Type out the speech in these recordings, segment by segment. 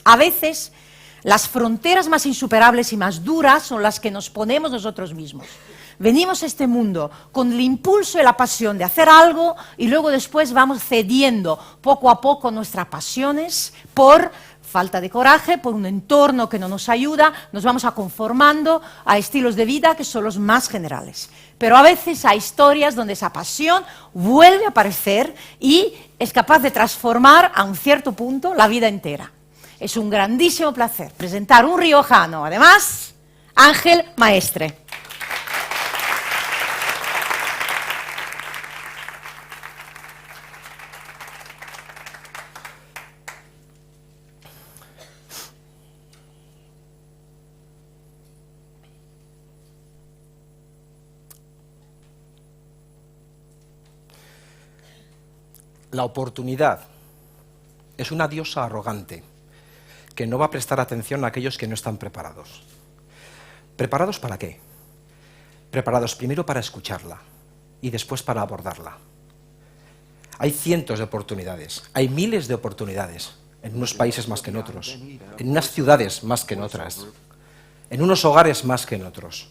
A veces, las fronteras más insuperables y más duras son las que nos ponemos nosotros mismos. Venimos a este mundo con el impulso y la pasión de hacer algo y luego después vamos cediendo poco a poco nuestras pasiones por falta de coraje, por un entorno que no nos ayuda, nos vamos conformando a estilos de vida que son los más generales. Pero a veces hay historias donde esa pasión vuelve a aparecer y es capaz de transformar a un cierto punto la vida entera. Es un grandísimo placer presentar un riojano, además, Ángel Maestre. La oportunidad es una diosa arrogante que no va a prestar atención a aquellos que no están preparados. ¿Preparados para qué? Preparados primero para escucharla y después para abordarla. Hay cientos de oportunidades, hay miles de oportunidades, en unos países más que en otros, en unas ciudades más que en otras, en unos hogares más que en otros.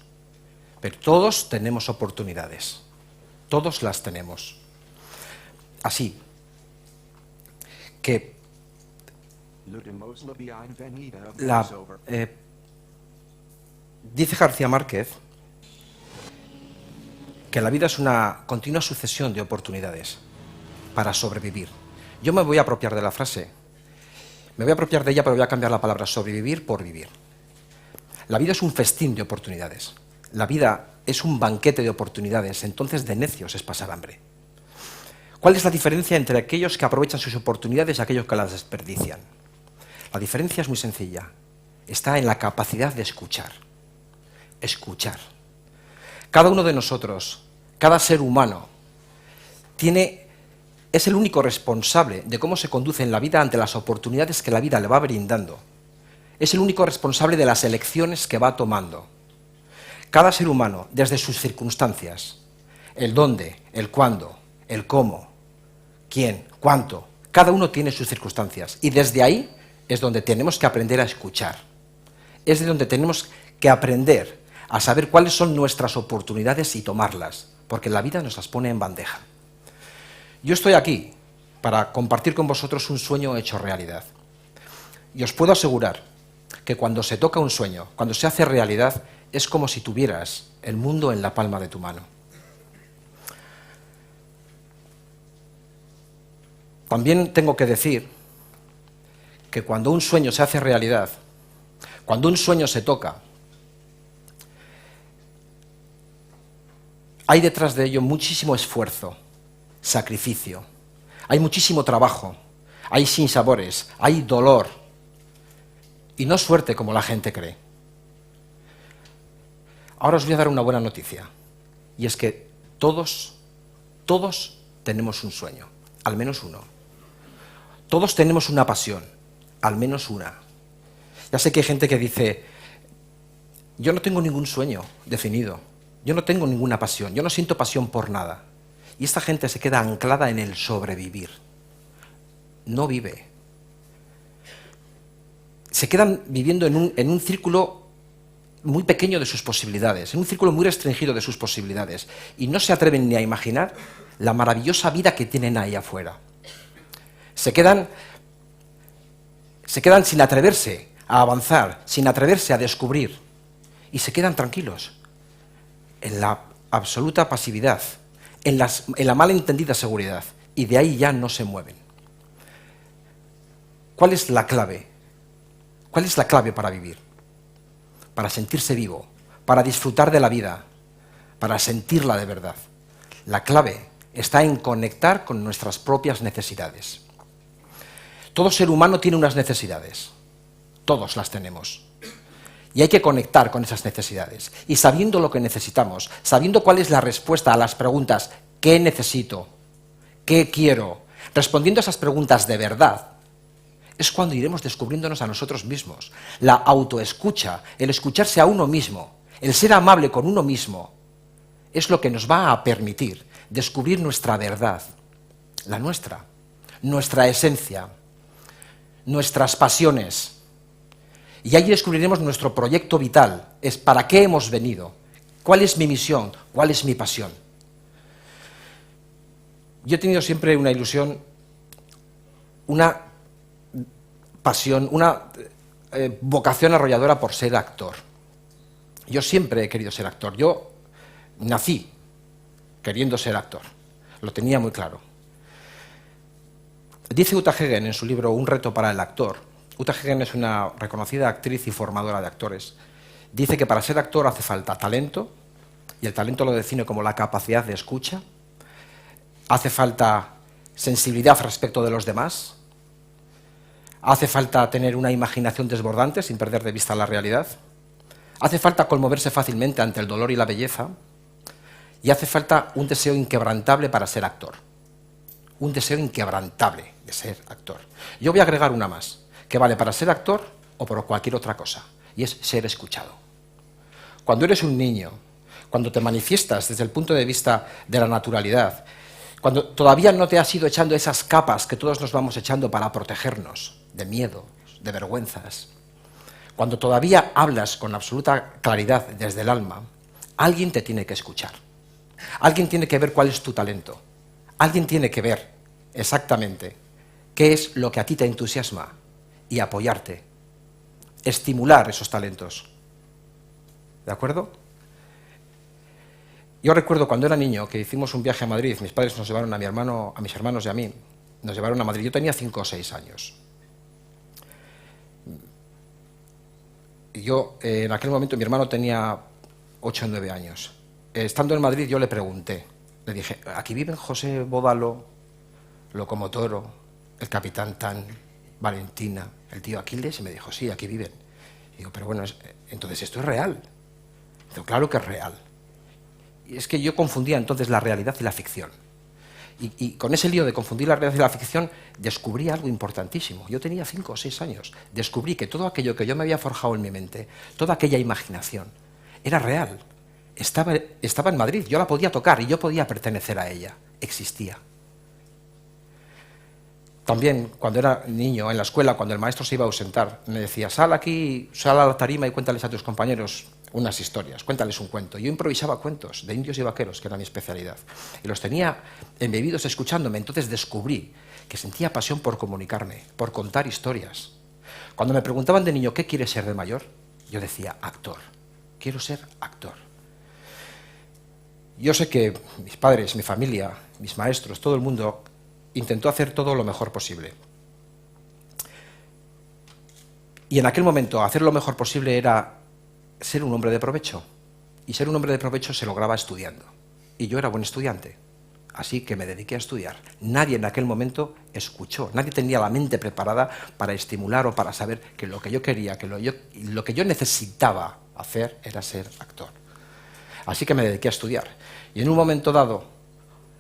Pero todos tenemos oportunidades, todos las tenemos. Así que dice García Márquez que la vida es una continua sucesión de oportunidades para sobrevivir. Yo me voy a apropiar de la frase, me voy a apropiar de ella, pero voy a cambiar la palabra sobrevivir por vivir. La vida es un festín de oportunidades, la vida es un banquete de oportunidades, entonces de necios es pasar hambre. ¿Cuál es la diferencia entre aquellos que aprovechan sus oportunidades y aquellos que las desperdician? La diferencia es muy sencilla. Está en la capacidad de escuchar. Escuchar. Cada uno de nosotros, cada ser humano, es el único responsable de cómo se conduce en la vida ante las oportunidades que la vida le va brindando. Es el único responsable de las elecciones que va tomando. Cada ser humano, desde sus circunstancias, el dónde, el cuándo, el cómo, quién, cuánto, cada uno tiene sus circunstancias y desde ahí es donde tenemos que aprender a escuchar, es de donde tenemos que aprender a saber cuáles son nuestras oportunidades y tomarlas, porque la vida nos las pone en bandeja. Yo estoy aquí para compartir con vosotros un sueño hecho realidad y os puedo asegurar que cuando se toca un sueño, cuando se hace realidad, es como si tuvieras el mundo en la palma de tu mano. También tengo que decir que cuando un sueño se hace realidad, cuando un sueño se toca, hay detrás de ello muchísimo esfuerzo, sacrificio, hay muchísimo trabajo, hay sinsabores, hay dolor, y no suerte como la gente cree. Ahora os voy a dar una buena noticia, y es que todos tenemos un sueño, al menos uno. Todos tenemos una pasión, al menos una. Ya sé que hay gente que dice, yo no tengo ningún sueño definido, yo no tengo ninguna pasión, yo no siento pasión por nada. Y esta gente se queda anclada en el sobrevivir. No vive. Se quedan viviendo en un círculo muy pequeño de sus posibilidades, en un círculo muy restringido de sus posibilidades, y no se atreven ni a imaginar la maravillosa vida que tienen ahí afuera. Se quedan sin atreverse a avanzar, sin atreverse a descubrir, y se quedan tranquilos, en la absoluta pasividad, en la malentendida seguridad, y de ahí ya no se mueven. ¿Cuál es la clave? ¿Cuál es la clave para vivir? Para sentirse vivo, para disfrutar de la vida, para sentirla de verdad. La clave está en conectar con nuestras propias necesidades. Todo ser humano tiene unas necesidades, todos las tenemos, y hay que conectar con esas necesidades, y sabiendo lo que necesitamos, sabiendo cuál es la respuesta a las preguntas ¿qué necesito? ¿Qué quiero? Respondiendo a esas preguntas de verdad, es cuando iremos descubriéndonos a nosotros mismos. La autoescucha, el escucharse a uno mismo, el ser amable con uno mismo, es lo que nos va a permitir descubrir nuestra verdad, la nuestra esencia, nuestras pasiones, Y allí descubriremos nuestro proyecto vital, es para qué hemos venido, cuál es mi misión, cuál es mi pasión. Yo he tenido siempre una ilusión, una pasión, una vocación arrolladora por ser actor. Yo siempre he querido ser actor. Yo nací queriendo ser actor. Lo tenía muy claro. Dice Uta Hagen en su libro Un reto para el actor. Uta Hagen es una reconocida actriz y formadora de actores. Dice que para ser actor hace falta talento, y el talento lo define como la capacidad de escucha. Hace falta sensibilidad respecto de los demás. Hace falta tener una imaginación desbordante sin perder de vista la realidad. Hace falta conmoverse fácilmente ante el dolor y la belleza. Y hace falta un deseo inquebrantable para ser actor. Un deseo inquebrantable de ser actor. Yo voy a agregar una más, que vale para ser actor o por cualquier otra cosa, y es ser escuchado. Cuando eres un niño, cuando te manifiestas desde el punto de vista de la naturalidad, cuando todavía no te has ido echando esas capas que todos nos vamos echando para protegernos de miedos, de vergüenzas, cuando todavía hablas con absoluta claridad desde el alma, alguien te tiene que escuchar. Alguien tiene que ver cuál es tu talento. Alguien tiene que ver exactamente qué es lo que a ti te entusiasma y apoyarte, estimular esos talentos. ¿De acuerdo? Yo recuerdo cuando era niño que hicimos un viaje a Madrid, mis padres nos llevaron a mis hermanos y a mí, nos llevaron a Madrid. Yo tenía 5 o 6 años. Y yo, en aquel momento, mi hermano tenía 8 o 9 años. Estando en Madrid, yo le pregunté, le dije, ¿aquí viven José Bódalo, Locomotoro, el Capitán Tan, Valentina, el tío Aquiles? Y me dijo, sí, aquí viven. Y digo, pero bueno, entonces esto es real. Digo, claro que es real. Y es que yo confundía entonces la realidad y la ficción. Y con ese lío de confundir la realidad y la ficción, descubrí algo importantísimo. Yo tenía 5 o 6 años. Descubrí que todo aquello que yo me había forjado en mi mente, toda aquella imaginación, era real. Estaba en Madrid, yo la podía tocar y yo podía pertenecer a ella. Existía. También, cuando era niño, en la escuela, cuando el maestro se iba a ausentar, me decía, sal aquí, sal a la tarima y cuéntales a tus compañeros unas historias, cuéntales un cuento. Yo improvisaba cuentos de indios y vaqueros, que era mi especialidad, y los tenía embebidos escuchándome. Entonces descubrí que sentía pasión por comunicarme, por contar historias. Cuando me preguntaban de niño, ¿qué quieres ser de mayor? Yo decía, actor. Quiero ser actor. Yo sé que mis padres, mi familia, mis maestros, todo el mundo intentó hacer todo lo mejor posible. Y en aquel momento, hacer lo mejor posible era ser un hombre de provecho. Y ser un hombre de provecho se lograba estudiando. Y yo era buen estudiante. Así que me dediqué a estudiar. Nadie en aquel momento escuchó, nadie tenía la mente preparada para estimular o para saber que lo que yo quería, que lo que yo necesitaba hacer era ser actor. Así que me dediqué a estudiar. Y en un momento dado,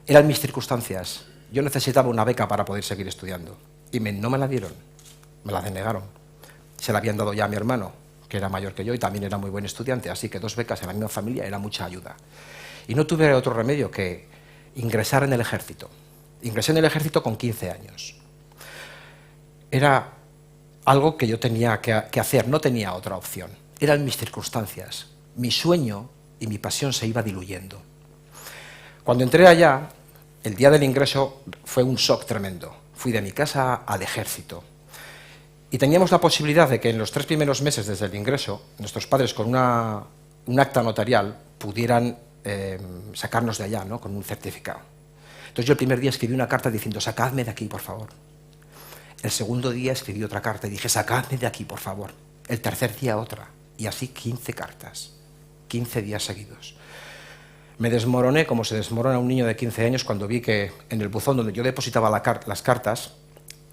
eran mis circunstancias. Yo necesitaba una beca para poder seguir estudiando. Y no me la dieron, me la denegaron. Se la habían dado ya a mi hermano, que era mayor que yo y también era muy buen estudiante. Así que 2 becas en la misma familia era mucha ayuda. Y no tuve otro remedio que ingresar en el ejército. Ingresé en el ejército con 15 años. Era algo que yo tenía que hacer, no tenía otra opción. Eran mis circunstancias. Mi sueño y mi pasión se iba diluyendo. Cuando entré allá, el día del ingreso fue un shock tremendo. Fui de mi casa al ejército. Y teníamos la posibilidad de que en los 3 primeros meses desde el ingreso, nuestros padres con un acta notarial pudieran sacarnos de allá, ¿no?, con un certificado. Entonces yo el primer día escribí una carta diciendo, sacadme de aquí, por favor. El segundo día escribí otra carta y dije, sacadme de aquí, por favor. El tercer día otra. Y así 15 cartas. 15 días seguidos. Me desmoroné como se desmorona un niño de 15 años cuando vi que en el buzón donde yo depositaba las cartas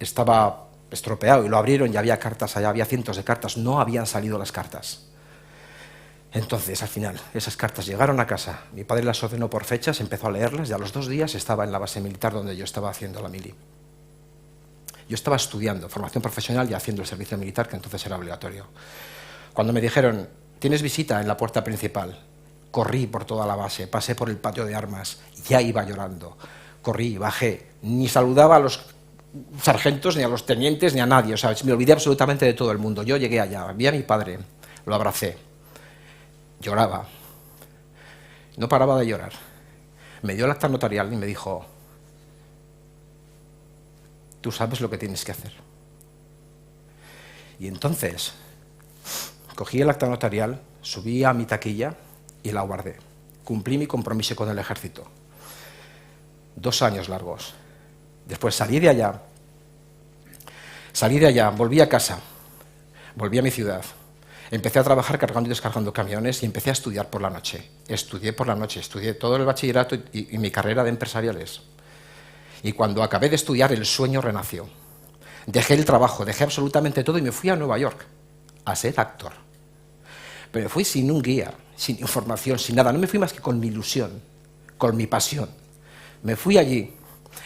estaba estropeado y lo abrieron y había cartas allá, había cientos de cartas, no habían salido las cartas. Entonces, al final, esas cartas llegaron a casa, mi padre las ordenó por fechas, empezó a leerlas y a los 2 días estaba en la base militar donde yo estaba haciendo la mili. Yo estaba estudiando formación profesional y haciendo el servicio militar, que entonces era obligatorio. Cuando me dijeron, tienes visita en la puerta principal, corrí por toda la base, pasé por el patio de armas, ya iba llorando, corrí, bajé, ni saludaba a los sargentos, ni a los tenientes, ni a nadie. O sea, me olvidé absolutamente de todo el mundo. Yo llegué allá, vi a mi padre, lo abracé, lloraba, no paraba de llorar. Me dio el acta notarial y me dijo: tú sabes lo que tienes que hacer. Y entonces cogí el acta notarial, subí a mi taquilla y la guardé. Cumplí mi compromiso con el ejército. 2 años largos. Después salí de allá, volví a casa, volví a mi ciudad. Empecé a trabajar cargando y descargando camiones y empecé a estudiar por la noche. Estudié por la noche, estudié todo el bachillerato y mi carrera de empresariales. Y cuando acabé de estudiar, el sueño renació. Dejé el trabajo, dejé absolutamente todo y me fui a Nueva York a ser actor. Pero me fui sin un guía, sin información, sin nada. No me fui más que con mi ilusión, con mi pasión. Me fui allí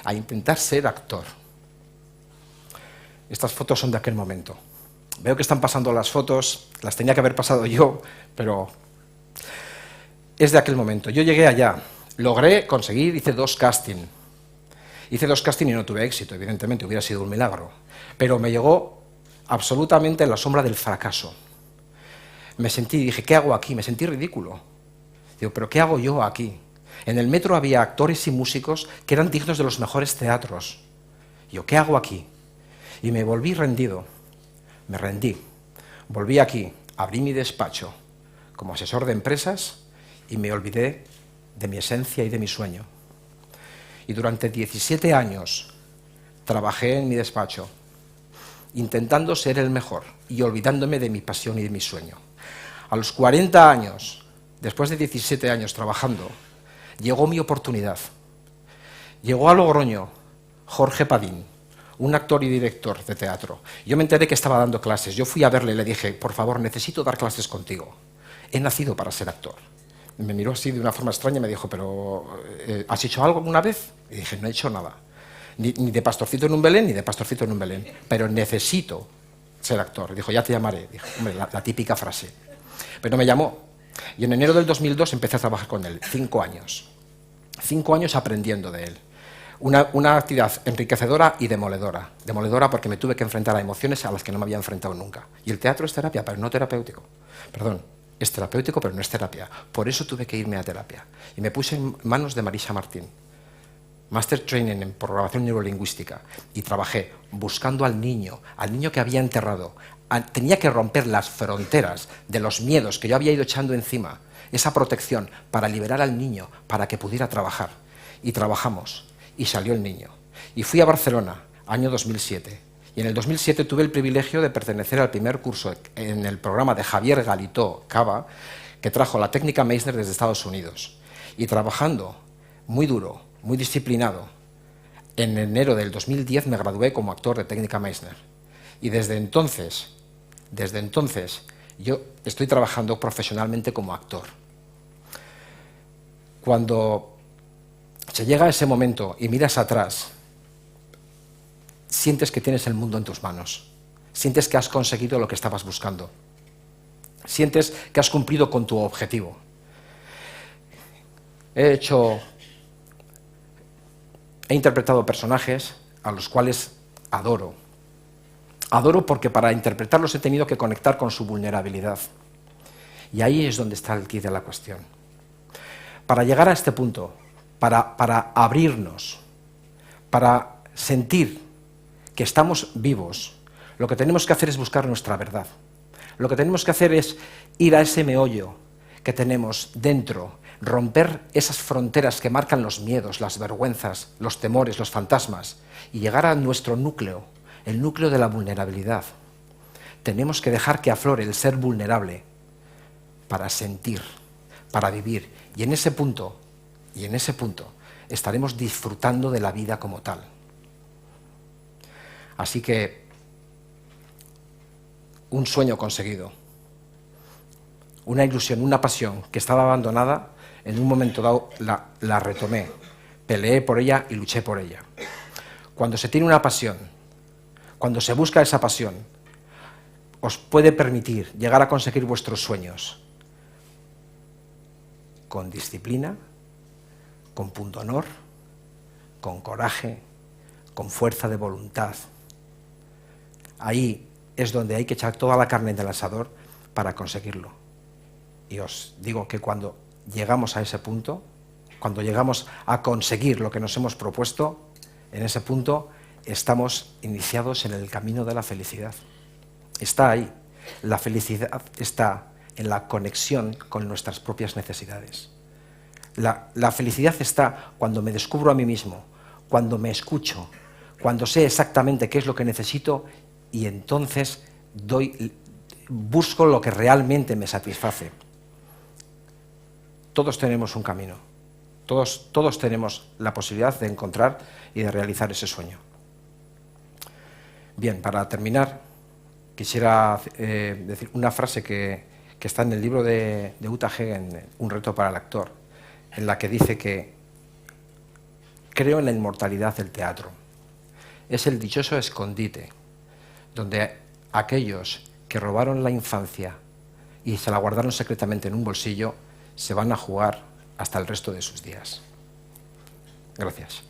a intentar ser actor. Estas fotos son de aquel momento. Veo que están pasando las fotos, las tenía que haber pasado yo, pero es de aquel momento. Yo llegué allá, logré conseguir, hice 2 castings. Hice 2 castings y no tuve éxito, evidentemente, hubiera sido un milagro. Pero me llegó absolutamente en la sombra del fracaso. Me sentí, dije, ¿qué hago aquí? Me sentí ridículo. Digo, ¿pero qué hago yo aquí? En el metro había actores y músicos que eran dignos de los mejores teatros. Yo, ¿qué hago aquí? Y me volví rendido. Me rendí. Volví aquí, abrí mi despacho como asesor de empresas y me olvidé de mi esencia y de mi sueño. Y durante 17 años trabajé en mi despacho, intentando ser el mejor y olvidándome de mi pasión y de mi sueño. A los 40 años, después de 17 años trabajando, llegó mi oportunidad. Llegó a Logroño Jorge Padín, un actor y director de teatro. Yo me enteré que estaba dando clases. Yo fui a verle y le dije, por favor, necesito dar clases contigo. He nacido para ser actor. Me miró así de una forma extraña y me dijo, pero ¿has hecho algo alguna vez? Y dije, no he hecho nada. Ni de pastorcito en un Belén, ni de pastorcito en un Belén. Pero necesito ser actor. Dijo, ya te llamaré. Dije, hombre, la típica frase. Pero me llamó. Y en enero del 2002 empecé a trabajar con él. 5 años. 5 años aprendiendo de él. Una actividad enriquecedora y demoledora. Demoledora porque me tuve que enfrentar a emociones a las que no me había enfrentado nunca. Y el teatro es terapia, pero no terapéutico. Perdón, es terapéutico, pero no es terapia. Por eso tuve que irme a terapia. Y me puse en manos de Marisa Martín, Master Training en programación neurolingüística. Y trabajé buscando al niño que había enterrado. Tenía que romper las fronteras de los miedos que yo había ido echando encima. Esa protección para liberar al niño, para que pudiera trabajar. Y trabajamos. Y salió el niño. Y fui a Barcelona, año 2007. Y en el 2007 tuve el privilegio de pertenecer al primer curso en el programa de Javier Galitó Cava, que trajo la técnica Meissner desde Estados Unidos. Y trabajando muy duro, muy disciplinado, en enero del 2010 me gradué como actor de técnica Meissner. Y desde entonces, yo estoy trabajando profesionalmente como actor. Cuando se llega a ese momento y miras atrás, sientes que tienes el mundo en tus manos, sientes que has conseguido lo que estabas buscando, sientes que has cumplido con tu objetivo. He interpretado personajes a los cuales adoro. Adoro porque para interpretarlos he tenido que conectar con su vulnerabilidad. Y ahí es donde está el quid de la cuestión. Para llegar a este punto, para abrirnos, para sentir que estamos vivos, lo que tenemos que hacer es buscar nuestra verdad. Lo que tenemos que hacer es ir a ese meollo que tenemos dentro, romper esas fronteras que marcan los miedos, las vergüenzas, los temores, los fantasmas, y llegar a nuestro núcleo, el núcleo de la vulnerabilidad. Tenemos que dejar que aflore el ser vulnerable para sentir, para vivir, y en ese punto estaremos disfrutando de la vida como tal. Así que, un sueño conseguido, una ilusión, una pasión que estaba abandonada, en un momento dado la retomé, peleé por ella y luché por ella. Cuando se tiene una pasión, cuando se busca esa pasión, os puede permitir llegar a conseguir vuestros sueños con disciplina, con punto honor, con coraje, con fuerza de voluntad. Ahí es donde hay que echar toda la carne en el asador para conseguirlo. Y os digo que cuando llegamos a ese punto, cuando llegamos a conseguir lo que nos hemos propuesto, en ese punto estamos iniciados en el camino de la felicidad. Está ahí. La felicidad está en la conexión con nuestras propias necesidades. La felicidad está cuando me descubro a mí mismo, cuando me escucho, cuando sé exactamente qué es lo que necesito y entonces busco lo que realmente me satisface. Todos tenemos un camino, todos tenemos la posibilidad de encontrar y de realizar ese sueño. Bien, para terminar, quisiera decir una frase que está en el libro de Uta Hagen, Un reto para el actor, en la que dice que creo en la inmortalidad del teatro. Es el dichoso escondite donde aquellos que robaron la infancia y se la guardaron secretamente en un bolsillo se van a jugar hasta el resto de sus días. Gracias.